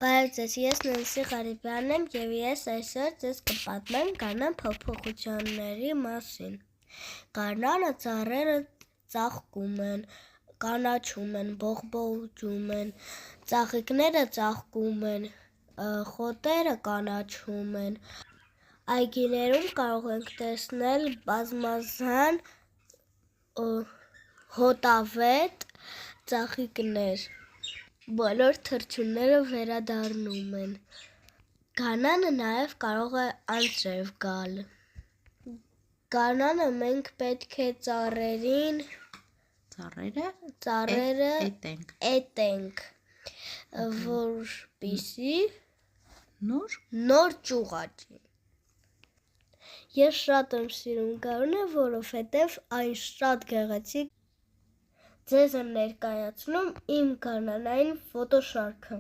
Բարև ձեզ, ես Նենսի Ղարիբյանն եմ և ես այսօր ձեզ կպատմեմ գարնան փոփոխությունների մասին։ Գարնանը ծառերը ծաղկում են, կանաչում են, բողբոջում են, ծաղիկները ծաղկում են, խոտերը կանաչում են։ Այգիներում կարող ենք տեսնել բազմազան հոտավետ ծաղիկներ։ Բոլոր թռչունները վերադառնում են։ Գարնանը նաև կարող է անձրև գալ։ Գարնանը մենք պետք է ծառերին էտենք, որպեսզի նոր ճյուղ աճի։ Ես շատ եմ սիրում գարունը, որովհետև այն շատ գեղեցիկ։ Ձեզ եմ ներկայացնում իմ գարնանային ֆոտոշարքը։